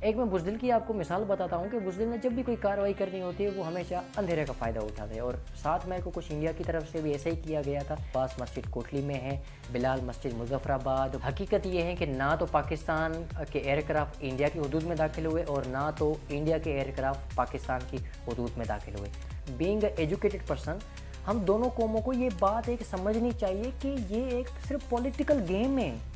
एक मैं बुज़दिल की आपको मिसाल बताता हूँ कि बुज़दिल ने जब भी कोई कार्रवाई करनी होती है वो हमेशा अंधेरे का फ़ायदा उठाते हैं और 7 मई को कुछ इंडिया की तरफ से भी ऐसा ही किया गया था। पास मस्जिद कोटली में है, बिलाल मस्जिद मुज़फ़्फ़राबाद। हकीकत ये है कि ना तो पाकिस्तान के एयरक्राफ़्ट इंडिया की हदूद में दाखिल हुए और ना तो इंडिया के एयरक्राफ़्ट पाकिस्तान की हदूद में दाखिल हुए। बीइंग अ एजुकेटेड पर्सन, हम दोनों कौमों को ये बात एक समझनी चाहिए कि ये एक सिर्फ पॉलिटिकल गेम है।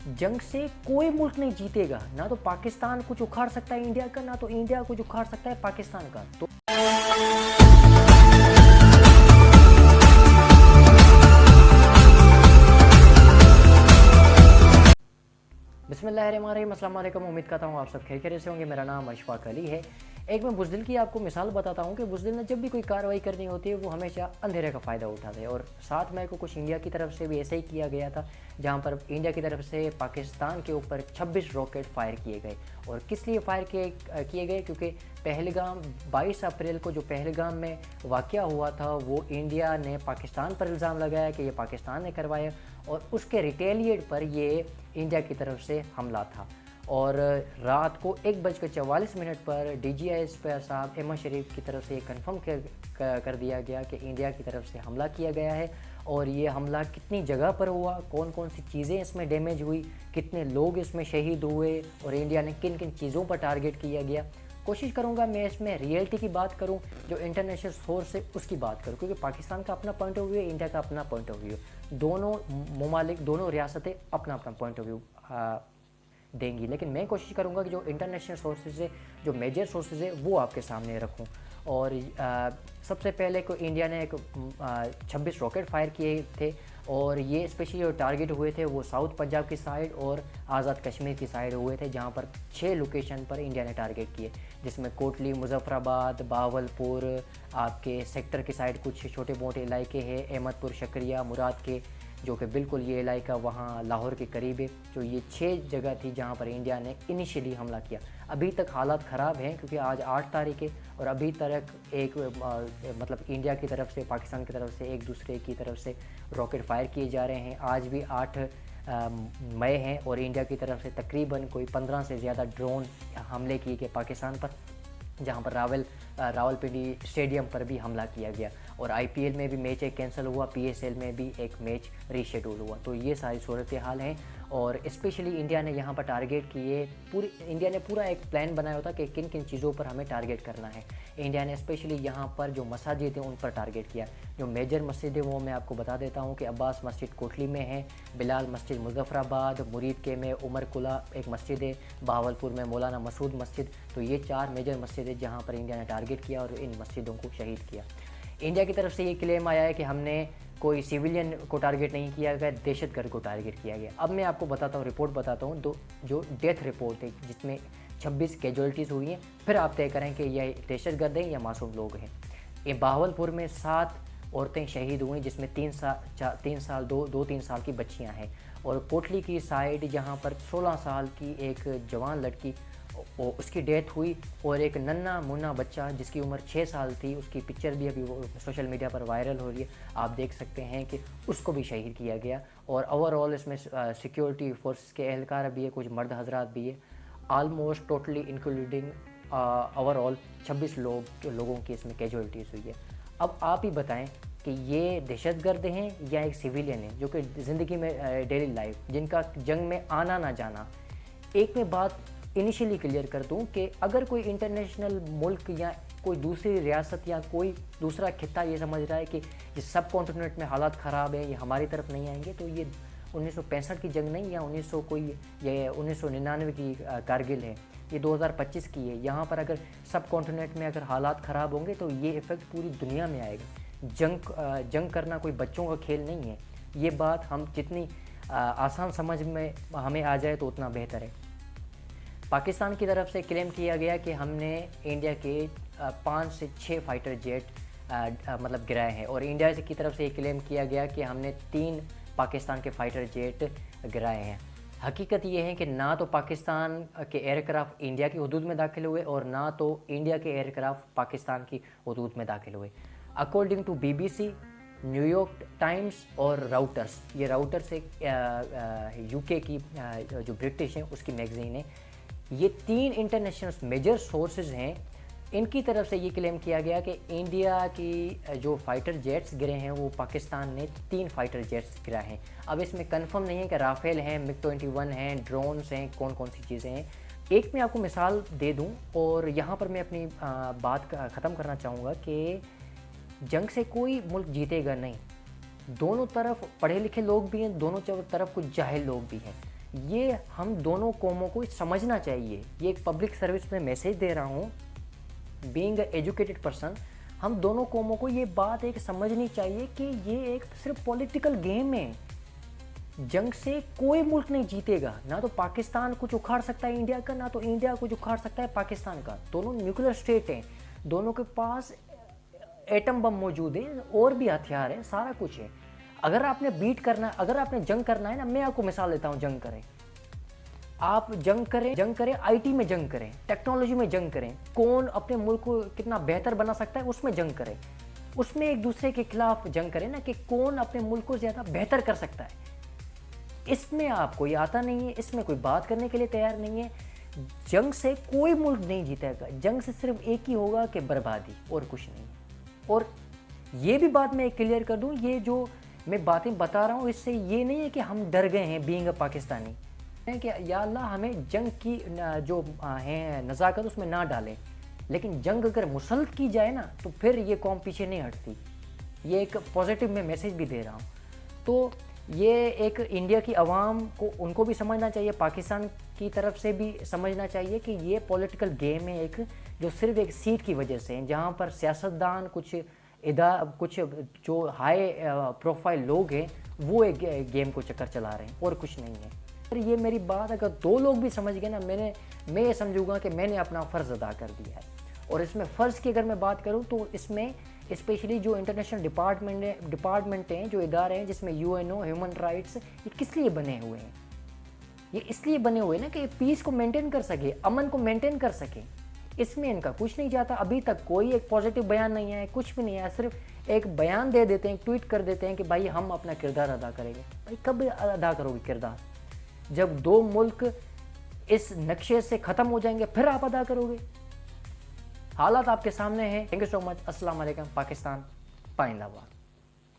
जंग से कोई मुल्क नहीं जीतेगा। ना तो पाकिस्तान कुछ उखाड़ सकता है इंडिया का, ना तो इंडिया कुछ उखाड़ सकता है पाकिस्तान का। तो बिस्मिल्लाहिर्रहमानिर्रहीम, अस्सलाम वालेकुम। उम्मीद करता हूँ आप सब खैरियत से होंगे। मेरा नाम अशफाक अली है। एक मैं बुज़दिल की आपको मिसाल बताता हूँ कि बुज़दिल ने जब भी कोई कार्रवाई करनी होती है वो हमेशा अंधेरे का फ़ायदा उठाते हैं और 7 मई को कुछ इंडिया की तरफ से भी ऐसा ही किया गया था, जहाँ पर इंडिया की तरफ से पाकिस्तान के ऊपर 26 रॉकेट फायर किए गए। और किस लिए फायर किए गए? क्योंकि पहलगाम 22 अप्रैल को जो पहलगाम में वाक़या हुआ था वो इंडिया ने पाकिस्तान पर इल्ज़ाम लगाया कि ये पाकिस्तान ने करवाया और उसके रिटेलिएट पर ये इंडिया की तरफ से हमला था। और रात को 1:44 पर DGI साहब अहमद शरीफ की तरफ से ये कन्फर्म कर दिया गया कि इंडिया की तरफ से हमला किया गया है। और ये हमला कितनी जगह पर हुआ, कौन कौन सी चीज़ें इसमें डैमेज हुई, कितने लोग इसमें शहीद हुए और इंडिया ने किन किन चीज़ों पर टारगेट किया गया। कोशिश करूंगा मैं इसमें रियलिटी की बात करूं, जो इंटरनेशनल सोर्स है उसकी बात करूं, क्योंकि पाकिस्तान का अपना पॉइंट ऑफ व्यू है, इंडिया का अपना पॉइंट ऑफ व्यू। दोनों ममालिक, दोनों रियासतें अपना अपना पॉइंट ऑफ व्यू देंगी, लेकिन मैं कोशिश करूंगा कि जो इंटरनेशनल सोर्सेज है, जो मेजर सोर्सेज है, वो आपके सामने रखूं। और सबसे पहले को इंडिया ने 26 रॉकेट फायर किए थे और ये स्पेशली जो टारगेट हुए थे वो साउथ पंजाब की साइड और आज़ाद कश्मीर की साइड हुए थे, जहाँ पर 6 लोकेशन पर इंडिया ने टारगेट किए, जिसमें कोटली, मुज़फ़्फ़राबाद, बावलपुर, आपके सेक्टर की साइड कुछ छोटे मोटे इलाके हैं, अहमदपुर, शकरिया, मुराद के, जो कि बिल्कुल ये इलाका वहाँ लाहौर के करीब है। जो ये 6 जगह थी जहाँ पर इंडिया ने इनिशियली हमला किया। अभी तक हालात ख़राब हैं क्योंकि आज 8 तारीख है और अभी तक एक मतलब इंडिया की तरफ से, पाकिस्तान की तरफ से एक दूसरे की तरफ से रॉकेट फायर किए जा रहे हैं। आज भी 8 मई हैं और इंडिया की तरफ से तकरीबन कोई 15 से ज़्यादा ड्रोन हमले किए गए पाकिस्तान पर, जहाँ पर रावलपिंडी स्टेडियम पर भी हमला किया गया। और IPL में भी मैच एक कैंसिल हुआ, PSL में भी एक मैच रीशेड्यूल हुआ। तो ये सारी सूरत हाल हैं और स्पेशली इंडिया ने यहाँ पर टारगेट किए, इंडिया ने पूरा एक प्लान बनाया होता कि किन किन चीज़ों पर हमें टारगेट करना है। इंडिया ने स्पेशली यहाँ पर जो मसाजिद हैं उन पर टारगेट किया। जो मेजर मस्जिद है वो मैं आपको बता देता हूँ कि अब्बास मस्जिद कोटली में है, बिलाल मस्जिद मुज़फ़्फ़राबाद, मुरीद के में उमर कुला एक मस्जिद है, बावलपुर में मौलाना मसूद मस्जिद। तो ये 4 मेजर मस्जिद है जहाँ पर इंडिया ने टारगेट किया और इन मस्जिदों को शहीद किया। इंडिया की तरफ से ये क्लेम आया है कि हमने कोई सिविलियन को टारगेट नहीं किया गया, दहशतगर्द को टारगेट किया गया। अब मैं आपको बताता हूँ, रिपोर्ट बताता हूँ, जो डेथ रिपोर्ट है जिसमें 26 कैजुअलिटीज़ हुई हैं, फिर आप तय करें कि यह दहशतगर्द हैं या मासूम लोग हैं। ये बावलपुर में 7 औरतें शहीद हुई जिसमें 3 साल की बच्चियाँ हैं। और कोटली की साइड जहाँ पर 16 साल की एक जवान लड़की उसकी डेथ हुई और एक नन्ना मुन्ना बच्चा जिसकी उम्र 6 साल थी, उसकी पिक्चर भी अभी वो सोशल मीडिया पर वायरल हो रही है, आप देख सकते हैं कि उसको भी शहीद किया गया। और ओवरऑल इसमें सिक्योरिटी फोर्सेस के एहलकार भी है, कुछ मर्द हजरात भी है, ऑलमोस्ट टोटली इंक्लूडिंग ओवरऑल 26 लोगों की इसमें कैजुअलिटीज़ हुई है। अब आप ही बताएं कि ये दहशतगर्द हैं या एक सिविलियन है जो कि ज़िंदगी में डेली लाइफ, जिनका जंग में आना ना जाना। एक मैं बात इनिशियली क्लियर कर दूं कि अगर कोई इंटरनेशनल मुल्क या कोई दूसरी रियासत या कोई दूसरा खिता ये समझ रहा है कि ये सब कॉन्टिनेंट में हालात ख़राब हैं, ये हमारी तरफ नहीं आएंगे, तो ये 1965 की जंग नहीं या 1999 की कारगिल है, ये 2025 की है। यहाँ पर अगर सब कॉन्टिनेंट में अगर हालात ख़राब होंगे तो ये इफ़ेक्ट पूरी दुनिया में आएगा। जंग करना कोई बच्चों का खेल नहीं है। ये बात हम जितनी आसान समझ में हमें आ जाए तो उतना बेहतर है। पाकिस्तान की तरफ से क्लेम किया गया कि हमने इंडिया के 5 से 6 फाइटर जेट मतलब गिराए हैं और इंडिया की तरफ से ये क्लेम किया गया कि हमने 3 पाकिस्तान के फाइटर जेट गिराए हैं। हकीकत ये है कि ना तो पाकिस्तान के एयरक्राफ्ट इंडिया की हदूद में दाखिल हुए और ना तो इंडिया के एयरक्राफ्ट पाकिस्तान की हदूद में दाखिल हुए। According to BBC, New York Times और राउटर्स, ये राउटर्स एक UK की जो ब्रिटिश है उसकी मैगज़ीन है, ये 3 इंटरनेशनल मेजर सोर्सेज हैं, इनकी तरफ से ये क्लेम किया गया कि इंडिया की जो फाइटर जेट्स गिरे हैं वो पाकिस्तान ने 3 फाइटर जेट्स गिरा हैं। अब इसमें कंफर्म नहीं है कि राफेल हैं, मिग-21 हैं, ड्रोन्स हैं, कौन कौन सी चीज़ें हैं। एक मैं आपको मिसाल दे दूं और यहाँ पर मैं अपनी बात ख़त्म करना चाहूँगा कि जंग से कोई मुल्क जीतेगा नहीं। दोनों तरफ पढ़े लिखे लोग भी हैं, दोनों तरफ कुछ जाहिल लोग भी हैं। ये हम दोनों कौमों को समझना चाहिए। ये एक पब्लिक सर्विस में मैसेज दे रहा हूँ, बीइंग एजुकेटेड पर्सन, हम दोनों कौमों को ये बात एक समझनी चाहिए कि ये एक सिर्फ पॉलिटिकल गेम है। जंग से कोई मुल्क नहीं जीतेगा। ना तो पाकिस्तान कुछ उखाड़ सकता है इंडिया का, ना तो इंडिया कुछ उखाड़ सकता है पाकिस्तान का। दोनों न्यूक्लियर स्टेट हैं, दोनों के पास एटम बम मौजूद है और भी हथियार है, सारा कुछ है। अगर आपने बीट करना, अगर आपने जंग करना है ना, मैं आपको मिसाल देता हूँ, जंग करें आप, जंग करें आईटी में जंग करें, टेक्नोलॉजी में जंग करें, कौन अपने मुल्क को कितना बेहतर बना सकता है उसमें जंग करें। उसमें एक दूसरे के खिलाफ जंग करें ना, कि कौन अपने मुल्क को ज़्यादा बेहतर कर सकता है। इसमें आपको ये आता नहीं है, इसमें कोई बात करने के लिए तैयार नहीं है। जंग से कोई मुल्क नहीं जीतेगा, जंग से सिर्फ एक ही होगा कि बर्बादी, और कुछ नहीं। और ये भी बात मैं क्लियर कर दूं, ये जो मैं बातें बता रहा हूँ इससे ये नहीं है कि हम डर गए हैं बीइंग अ पाकिस्तानी, है कि या अल्लाह हमें जंग की जो है नज़ाकत उसमें ना डालें। लेकिन जंग अगर मुसल्लत की जाए ना तो फिर ये कौम पीछे नहीं हटती। ये एक पॉजिटिव में मैसेज भी दे रहा हूँ। तो ये एक इंडिया की आवाम को, उनको भी समझना चाहिए, पाकिस्तान की तरफ से भी समझना चाहिए कि ये पॉलिटिकल गेम है एक, जो सिर्फ एक सीट की वजह से, जहाँ पर सियासतदान कुछ जो हाई प्रोफाइल लोग हैं वो एक गेम को चक्कर चला रहे हैं और कुछ नहीं है। और ये मेरी बात अगर 2 लोग भी समझ गए ना, मैं ये समझूंगा कि मैंने अपना फ़र्ज़ अदा कर दिया है। और इसमें फ़र्ज़ की अगर मैं बात करूँ तो इसमें स्पेशली जो इंटरनेशनल डिपार्टमेंट हैं, जो इदारे हैं जिसमें यूएनओ, ह्यूमन राइट्स, ये किस लिए बने हुए हैं? ये इसलिए बने हुए हैं ना कि पीस को मेंटेन कर सके, अमन को मेंटेन कर सके। इसमें इनका कुछ नहीं जाता। अभी तक कोई एक पॉजिटिव बयान नहीं आया, कुछ भी नहीं आया। सिर्फ एक बयान दे देते हैं, ट्वीट कर देते हैं कि भाई हम अपना किरदार अदा करेंगे। भाई कब अदा करोगे किरदार? जब 2 मुल्क इस नक्शे से ख़त्म हो जाएंगे फिर आप अदा करोगे। हालात आपके सामने हैं। Thank you so much. अस्सलाम वालेकुम। पाकिस्तान पाइंदाबाद।